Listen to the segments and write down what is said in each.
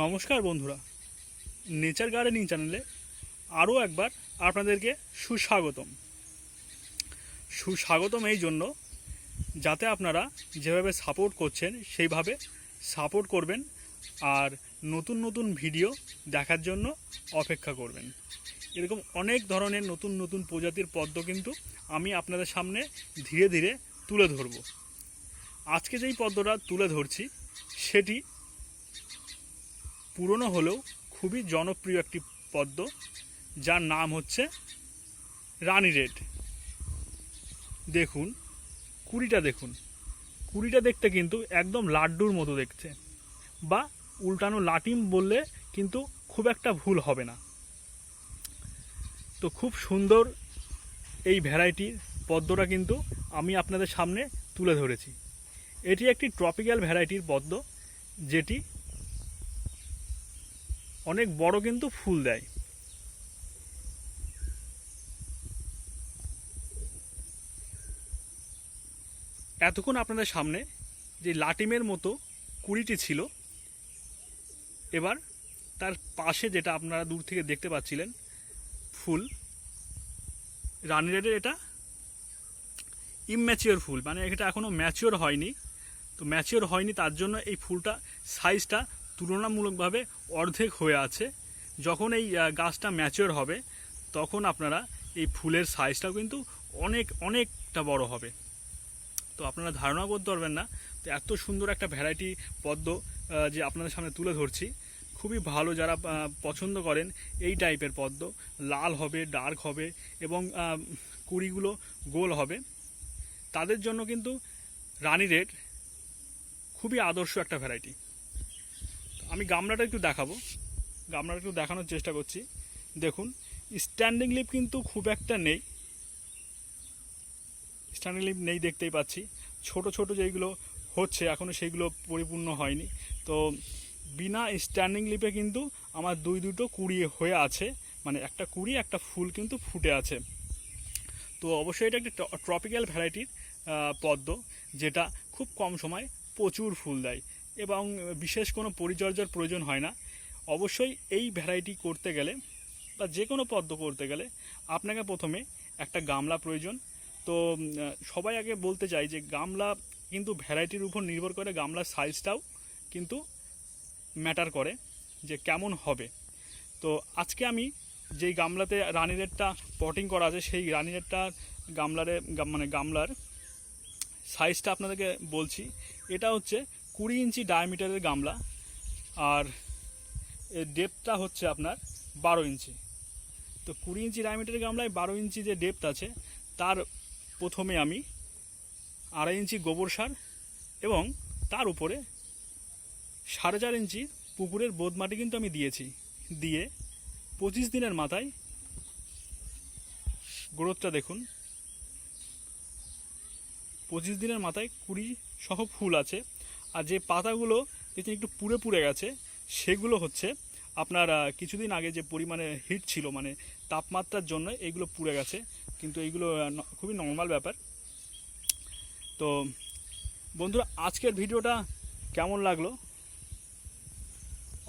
নমস্কার বন্ধুরা, nature gardening চ্যানেলে আরও একবার আপনাদেরকে সুস্বাগতম এই জন্য যাতে আপনারা যেভাবে সাপোর্ট করছেন সেইভাবে সাপোর্ট করবেন আর নতুন নতুন ভিডিও দেখার জন্য অপেক্ষা করবেন। এরকম অনেক ধরনের নতুন নতুন প্রজাতির পদ্ম কিন্তু আমি আপনাদের সামনে ধীরে ধীরে তুলে ধরব। আজকে যেই পদ্মটা তুলে ধরছি সেটি পুরনো হলেও খুবই জনপ্রিয় একটি পদ্ম, যার নাম হচ্ছে রানী রেড। দেখুন কুড়িটা দেখতে কিন্তু একদম লাড্ডুর মতো দেখছে, বা উল্টানো লাটিম বললে কিন্তু খুব একটা ভুল হবে না। তো খুব সুন্দর এই ভ্যারাইটির পদ্মটা কিন্তু আমি আপনাদের সামনে তুলে ধরেছি। এটি একটি ট্রপিক্যাল ভ্যারাইটির পদ্ম, যেটি অনেক বড় কিন্তু ফুল দেয়। এতক্ষণ আপনাদের সামনে যে লাটিমের মতো কুড়িটি ছিল, এবার তার পাশে যেটা আপনারা দূর থেকে দেখতে পাচ্ছিলেন ফুল, রানী রেডের এটা ইমম্যাচিওর ফুল, মানে এটা এখনও ম্যাচিওর হয়নি। তো ম্যাচিওর হয়নি তার জন্য এই ফুলটা সাইজটা তুলনামূলকভাবে অর্ধেক হয়ে আছে। যখন এই গাছটা ম্যাচিওর হবে তখন আপনারা এই ফুলের সাইজটাও কিন্তু অনেকটা বড় হবে। তো আপনারা ধারণা করতে পারবেন না। তো এত সুন্দর একটা ভ্যারাইটি পদ্ম যে আপনাদের সামনে তুলে ধরছি, খুবই ভালো। যারা পছন্দ করেন এই টাইপের পদ্ম, লাল হবে, ডার্ক হবে এবং কুড়িগুলো গোল হবে, তাদের জন্য কিন্তু রানী রেড খুবই আদর্শ একটা ভ্যারাইটি। আমি গামলাটা একটু দেখানোর চেষ্টা করছি। দেখুন, স্ট্যান্ডিং লিপ কিন্তু খুব একটা নেই, দেখতেই পাচ্ছি। ছোট ছোট যেগুলো হচ্ছে এখনও সেইগুলো পরিপূর্ণ হয়নি। তো বিনা স্ট্যান্ডিং লিপে কিন্তু আমার দুটো কুড়ি হয়ে আছে, মানে একটা কুড়ি একটা ফুল কিন্তু ফুটে আছে। তো অবশ্যই এটা একটি ট্রপিক্যাল ভ্যারাইটির পদ্ম, যেটা খুব কম সময় প্রচুর ফুল দেয় এবং বিশেষ কোনো পরিচর্যার প্রয়োজন হয় না। অবশ্যই এই ভ্যারাইটি করতে গেলে বা যে কোনো পদ্ম করতে গেলে আপনাকে প্রথমে একটা গামলা প্রয়োজন। তো সবাই আগে বলতে চাই যে গামলা কিন্তু ভ্যারাইটির উপর নির্ভর করে, গামলার সাইজটাও কিন্তু ম্যাটার করে যে কেমন হবে। তো আজকে আমি যেই গামলাতে রানী রেডটা পটিং করা আছে সেই রানী রেডটার গামলার সাইজটা আপনাদেরকে বলছি। এটা হচ্ছে 20 ইঞ্চি ডায়ামিটারের গামলা, আর এর ডেপথটা হচ্ছে আপনার 12 ইঞ্চি। তো 20 ইঞ্চি ডায়ামিটারের গামলায় 12 ইঞ্চি যে ডেপথ আছে, তার প্রথমে আমি 2.5 ইঞ্চি গোবর সার এবং তার উপরে 4.5 ইঞ্চি পুকুরের বোদ মাটি কিন্তু আমি দিয়েছি। দিয়ে 25 দিনের মাথায় গ্রোথটা দেখুন, 25 দিনের মাথায় কুড়ি সহ ফুল আছে। আর যে পাতাগুলো দেখছেন একটু পুড়ে গেছে, সেগুলো হচ্ছে আপনার কিছুদিন আগে যে পরিমাণে হিট ছিল, মানে তাপমাত্রার জন্য এইগুলো পুড়ে গেছে, কিন্তু এইগুলো খুবই নর্মাল ব্যাপার। তো বন্ধুরা, আজকের ভিডিওটা কেমন লাগলো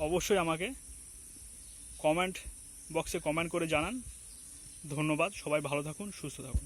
অবশ্যই আমাকে কমেন্ট বক্সে কমেন্ট করে জানান। ধন্যবাদ, সবাই ভালো থাকুন, সুস্থ থাকুন।